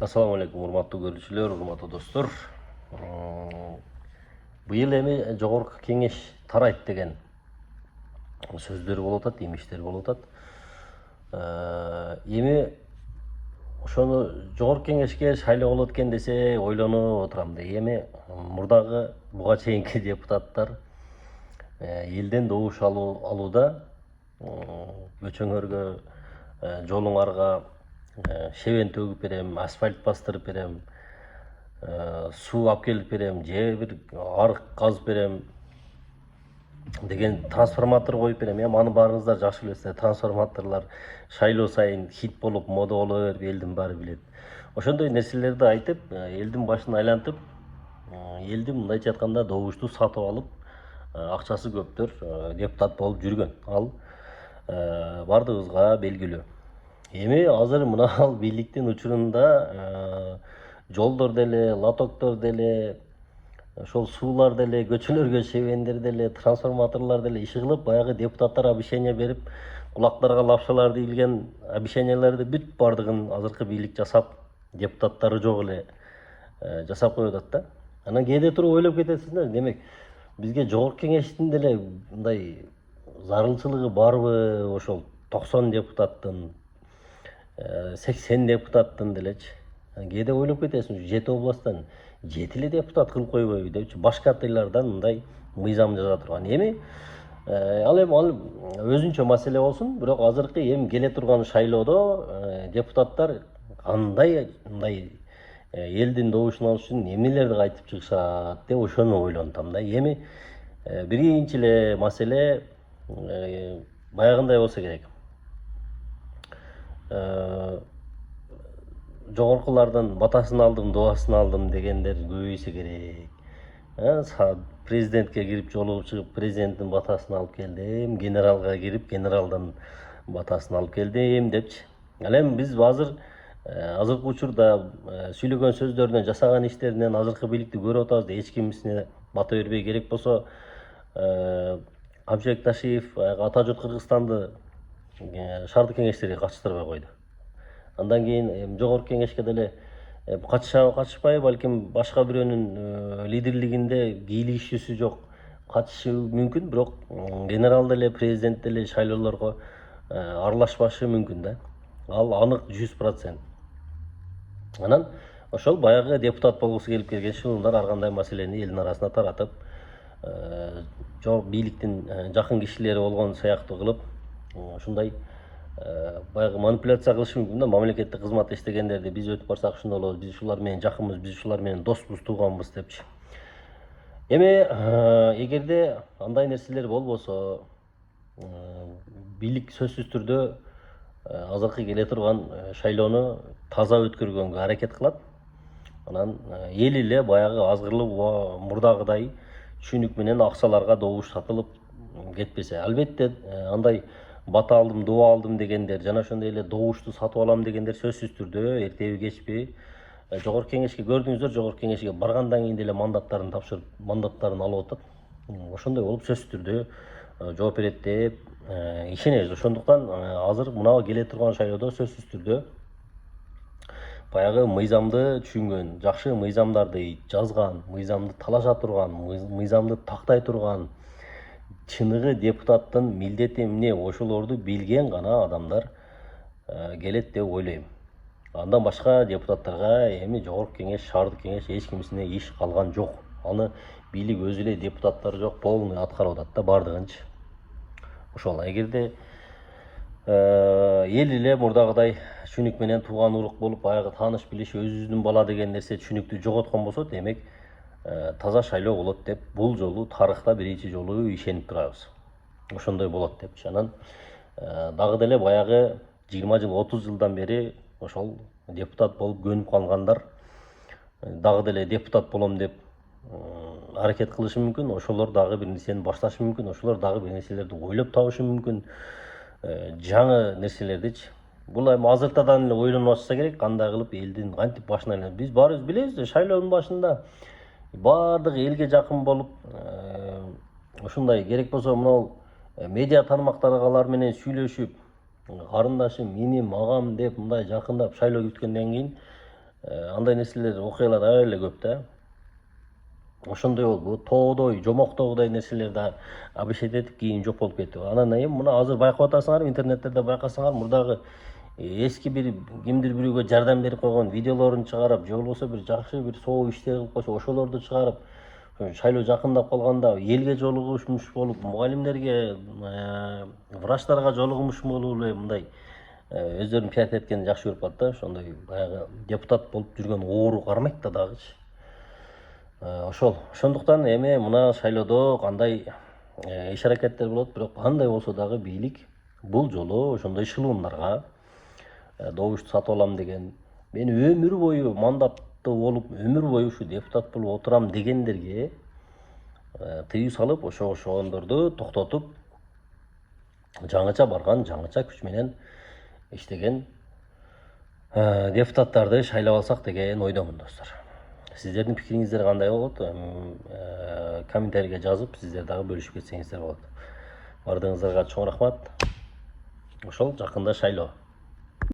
Assalamu alaikum, урматтуу көрүүчүлөр, урматтуу достор. Быйыл эми жогорку кеңеш тарайт деген сөздөр болуп атат, имиштер болуп атат. Эми ошону жогорку кеңешке шайлоо болот экен десе ойлонуп отурам да. Эми мурдагы буга чейинки депутаттар элден добуш алууда көчөңөргө, жолуңарга шебен төгүп берем, асфальт бастырып берем, суу алып келип берем, же бир арык казып берем деген трансформатор коюп берем. Эми аны баарыңыздар жакшы билесиздер. Трансформаторлор шайлоо сайын хит болуп, мода боло берип, элдин баары билет. Ошондой нерселерди айтып, элдин башын айлантып, элди мындайча айтканда добушту сатып алып, акчасы көптөр депутат болуп жүргөн. Ал бардыгыбызга белгилүү. Эми азыр мына бийликтин учурунда жолдор деле, лотоктор деле, ошол суулар деле, көчөлөргө шебендер деле, трансформаторлор деле иши кылып, баягы депутаттар обещание берип, кулактарга лапшаларды илген обещанияларды бүт бардыгын азыркы бийлик жасап, депутаттары жок эле жасап коюп атат да. Анан кээде туруп ойлоп кетесиз да, демек бизге жогорку кеңештин деле мындай зарылчылыгы барбы, ошол 90 депутаттын, 80 депутаттын делечи. Кээде ойлоп кетесиң, 7 областтан 7 эле депутат кылып койбойбу депчи, башка тыйлардан мындай мыйзам жаза турган. Эми ал өзүнчө маселе болсун, бирок азыркы эми келе турган шайлоодо депутаттар кандай мындай элдин добушун алыш үчүн эмнелерди айтып чыгышат деп ошону ойлонтам да. Эми биринчи эле маселе баягындай болсо керек. Жогоркулардан батасын алдым, дуасын алдым дегендер көбөйсө керек. Президентке кирип жолугуп чыгып, президенттин батасын алып келдим, генералга кирип, генералдан батасын алып келдим депчи. Ал эми биз азыркы учурда сүйлөгөн сөздөрүнөн, жасаган иштеринен азыркы бийликти көрүп атабыз да, эч кимисине бата бербей, керек болсо Камчыбек Ташиев ата журт Кыргызстанды шаардык кеңештерге катыштырбай койду. Андан кийин жогорку кеңешке деле катышпай, балким башка бирөөнүн лидерлигинде кийлигишүүсү жок катышы мүмкүн, бирок генерал деле, президент деле шайлоолорго аралашпашы мүмкүн да. Ал анык 100%. Анан ошол баягы депутат болгусу келип келген шылымдар ар кандай маселени элдин арасына таратып, бийликтин жакын кишилери болгон сыяктуу кылып, ушундай баягы манипуляция кылышы мүмкүн да. Мамлекеттик кызматта иштегендерди биз өтүп барсак ушундай болот, биз ушулар менен жакынбыз, биз ушулар менен доспуз, тууганбыз депчи. Эми эгерде андай нерселер болбосо, бийлик сөзсүз түрдө азыркы келе турган шайлоону таза өткөргөнгө аракет кылат. Анан эл эле баягы азгырлуу мурдагыдай чүнүк менен акчаларга добуш сатылып кетпесе. Албетте андай бата алдым, дуа алдым дегендер, жана ошондой эле добушту сатып алам дегендер сөзсүз түрдө эртеби кечпи жогорку кеңешке, көрдүңүздөр, жогорку кеңешке баргандан кийин деле мандаттарын тапшырып, мандаттарын алып атат. Ошондой болуп сөзсүз түрдө жооп берет деп ишенебиз. Ошондуктан азыр мына келе турган шайлоодо сөзсүз түрдө баягы мыйзамды түшүнгөн, жакшы мыйзамдарды жазган, мыйзамды талаша турган, мыйзамды тактай турган, чыныгы депутаттын милдети эмне, ошолорду билген гана адамдар келет деп ойлойм. Андан башка депутаттарга эми жогорку кеңеш, шаардык кеңеш эч кимисине иш калган жок. Аны бийлик өзү эле депутаттары жок, полный аткарып атат да бардыгынчы. Ошол эгерде эл эле мурдагыдай чүнүк менен тууган урук болуп, баягы тааныш билиш, өзүбүздүн бала деген нерсе чүнүктү жоготкон болсо, демек таза шайлоо болот деп бул жолу тарыхта биринчи жолу ишенип турабыз. Ошондой болот депчи. Анан дагы деле баягы 20 жыл, 30 жылдан бери ошол депутат болуп көнүп калгандар дагы деле депутат болом деп аракет кылышы мүмкүн. Ошолор дагы бир нерсени башташы мүмкүн, ошолор дагы бир нерселерди ойлоп табышы мүмкүн. Жаңы нерселердичи. Бул эми азыртадан эле ойлонуп ачса керек, кандай кылып элдин кантип башына айланат. Биз баарыбыз билебиз да, шайлоонун башында бардыгы элге жакын болуп, ушундай керек болсо мына медиа тармактаргалар менен сүйлөшүп, карындашым, иним, агам деп мындай жакындап шайлоо күткөндөн кийин андай нерселер, окуялар аябай эле көп да. Ошондой болуп, тоодой, жомоктогудай нерселер да абишет этип кийин жок болуп кетти. Анан эми мына азыр байкап атасыңар, интернеттерде байкасаңар, мурдагы эски бир кимдир бирөөгө жардам берип койгон видеолорун чыгарып, же болбосо бир жакшы бир соо иштер кылып койсо, ошолорду чыгарып, шайлоо жакындап калганда элге жолугушмуш болуп, мугалимдерге, врачтарга жолугмуш болуп эле мындай өздөрүн пиарить эткенди жакшы көрүп калат да. Ошондой баягы депутат болуп жүргөн оору кармайт да дагычы. Ошондуктан эми мына шайлоодо кандай иш аракеттер болот, бирок кандай болсо дагы бийлик бул жолу ошондой шылуундарга добушту сатып алам деген, мен өмүр бою мандаттуу болуп, өмүр бою ушу депутат болуп отурам дегендерге тыюу салып, ошондорду токтотуп, жаңыча барган, жаңыча күч менен иштеген депутаттарды шайлап алсак деген ойдомун достор. Сиздердин пикириңиздер кандай болот? Комментарийге жазып, сиздер дагы бөлүшүп кетсеңиздер болот. Бардыгыңыздарга чоң рахмат. Ошол жакында шайлоо.